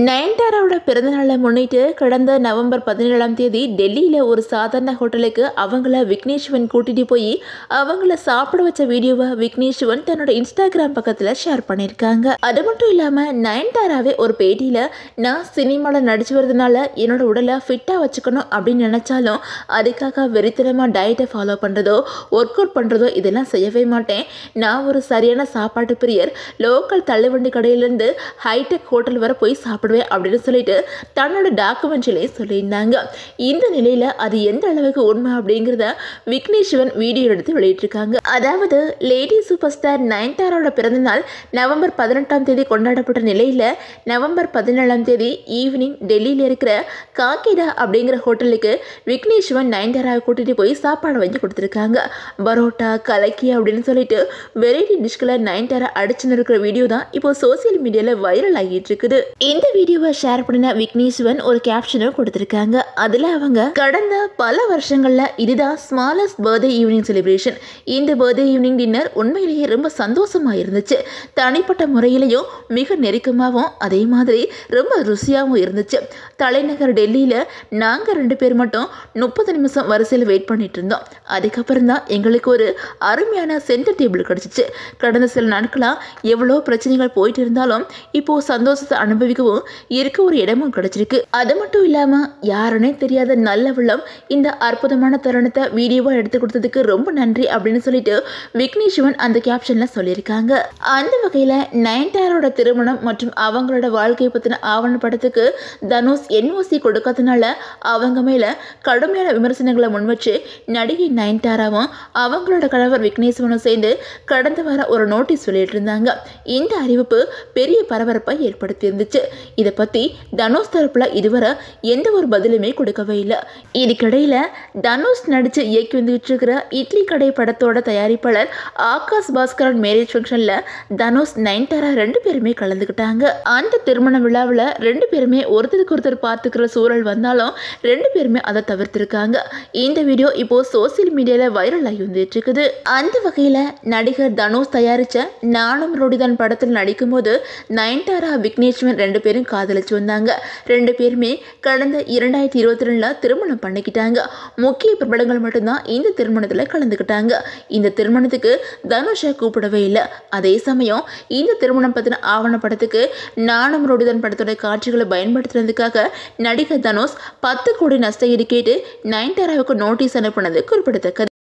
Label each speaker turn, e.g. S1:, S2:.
S1: நயன்தாராவோட பிறந்தநாளை முன்னிட்டு கடந்த நவம்பர் 17ஆம் தேதி டெல்லியில் ஒரு சாதாரண ஹோட்டலுக்கு அவங்கள விக்னேஷ்வன் கூட்டிகிட்டு போய் அவங்கள சாப்பிட வச்ச வீடியோவை விக்னேஷ்வன் தன்னோட இன்ஸ்டாகிராம் பக்கத்தில் ஷேர் பண்ணியிருக்காங்க. அது மட்டும் இல்லாமல் நயன்தாராவே ஒரு பேட்டியில் நான் சினிமாவில் நடிச்சு வரதுனால என்னோட உடலை ஃபிட்டாக வச்சுக்கணும் அப்படின்னு நினச்சாலும் அதுக்காக வெறித்தனமாக டயட்டை ஃபாலோ பண்ணுறதோ ஒர்க் அவுட் பண்ணுறதோ இதெல்லாம் செய்யவே மாட்டேன். நான் ஒரு சரியான சாப்பாட்டு பிரியர். லோக்கல் தள்ளுவண்டி கடையிலேருந்து ஹைடெக் ஹோட்டல் வரை போய் சாப்பிடுவேன் அப்படின்னு சொல்லிட்டு தன்னோட டாக்குமெண்ட்ரியிலே சொல்லியிருந்தாங்க. இந்த நிலையில அது எந்த அளவுக்கு உண்மை அப்படிங்கிறத விக்னேஷ்வன் வீடியோ எடுத்து வெளியிட்டிருக்காங்க. அதாவது லேடி சூப்பர் ஸ்டார் நயன்தாராவோட பிறந்தநாள் நவம்பர் 18ஆம் தேதி கொண்டாடப்பட்ட நிலையில நவம்பர் 17ஆம் தேதி ஈவினிங் டெல்லியில் இருக்கிற காக்கிடா அப்படிங்கிற ஹோட்டலுக்கு விக்னேஷ்வன் நயன்தாராவை கூட்டிட்டு போய் சாப்பாடு வாங்கி கொடுத்துருக்காங்க. பரோட்டா கலக்கி அப்படின்னு சொல்லிட்டு வெரைட்டி டிஷ்களை நயன்தாரா அடிச்சுன்னு இருக்கிற வீடியோ தான் இப்போ சோசியல் மீடியால வைரல் ஆகிட்டு இருக்குது. இந்த வீடியோவை ஷேர் பண்ணின விக்னேஷ்வன் ஒரு கேப்ஷனும் கொடுத்திருக்காங்க. அதுல அவங்க கடந்த பல வருஷங்கள்ல இதுதான் ஸ்மாலஸ்ட் பர்த்டே ஈவினிங் செலிப்ரேஷன். இந்த பர்த்டே ஈவினிங் டின்னர் உண்மையிலேயே ரொம்ப சந்தோஷமா இருந்துச்சு. தனிப்பட்ட முறையிலையும் மிக நெருக்கமாகவும் அதே மாதிரி ரொம்ப ருசியாகவும் இருந்துச்சு. தலைநகர் டெல்லியில நாங்க 2 பேர் மட்டும் 30 நிமிஷம் வரிசையில் வெயிட் பண்ணிட்டு இருந்தோம். அதுக்கப்புறம் தான் எங்களுக்கு ஒரு அருமையான சென்டர் டேபிள் கிடைச்சிச்சு. கடந்த சில நாட்களா எவ்வளோ பிரச்சனைகள் போயிட்டு இருந்தாலும் இப்போ சந்தோஷத்தை அனுபவிக்கவும் இருக்க ஒரு இடமும் கிடைச்சிருக்கு. அது மட்டும் இல்லாம யாருன்னே தெரியாத நல்ல உள்ளம் இந்த அற்புதமான தருணத்தை வீடியோவா எடுத்து கொடுத்ததுக்கு ரொம்ப நன்றி அப்படின்னு சொல்லிட்டு விக்னேஷ்வன் அந்த கேப்ஷன்ல சொல்லியிருக்காங்க. அந்த வகையில நயன்தாராவோட திருமணம் மற்றும் அவங்களோட வாழ்க்கையை பத்தின ஆவணப்படத்துக்கு தனுஷ் NOC கொடுக்காதனால அவங்க மேல கடுமையான விமர்சனங்களை முன்வச்சு நடிகை நயன்தாராவும் அவங்களோட கணவர் விக்னேஷ்வனும் சேர்ந்து கடந்த வாரம் ஒரு நோட்டீஸ் வெளியிட்டு இருந்தாங்க. இந்த அறிவிப்பு பெரிய பரபரப்பை ஏற்படுத்தி இருந்துச்சு. இதை பத்தி தனுஷ் தரப்புல இதுவரை எந்த ஒரு பதிலுமே கொடுக்கவே இல்லை. இதுக்கிடையில தனுஷ் நடிச்சு இயக்கி வந்துட்டு இருக்கிற இட்லி கடை படத்தோட தயாரிப்பாளர் ஆகாஷ் பாஸ்கரன் மேரேஜ் ஃபங்க்ஷன்ல தனுஷ் நயன்தாரா 2 பேருமே கலந்துக்கிட்டாங்க. அந்த திருமண விழாவில் 2 பேருமே ஒருத்தருக்கு ஒருத்தர் பார்த்துக்கிற சூழல் வந்தாலும் 2 பேருமே அதை தவிர்த்திருக்காங்க. இந்த வீடியோ இப்போ சோசியல் மீடியால வைரல் ஆகி வந்துட்டு இருக்குது. அந்த வகையில நடிகர் தனுஷ் தயாரிச்ச நானும் ரோடிதான் படத்தில் நடிக்கும் போது நயன்தாரா விக்னேஷ்வன் 2 பேரும் காதலிச்சு வந்தாங்க. 2 பேருமே கடந்த 2022 திருமணம் பண்ணிக்கிட்டாங்க. முக்கிய பிரபலங்கள் மட்டும்தான் இந்த திருமணத்தில் கலந்துக்கிட்டாங்க. இந்த திருமணத்துக்கு தனுஷை கூப்பிடவே இல்லை. அதே சமயம் இந்த திருமணம் பற்றின ஆவணப்படத்துக்கு நானும் ரோடிதான் படத்தோட காட்சிகளை பயன்படுத்துறதுக்காக நடிகர் தனுஷ் 10 கோடி நஷ்ட ஈடு கேட்டு நயன்தாராவுக்கு நோட்டீஸ் அனுப்பினது குறிப்பிடத்தக்கது.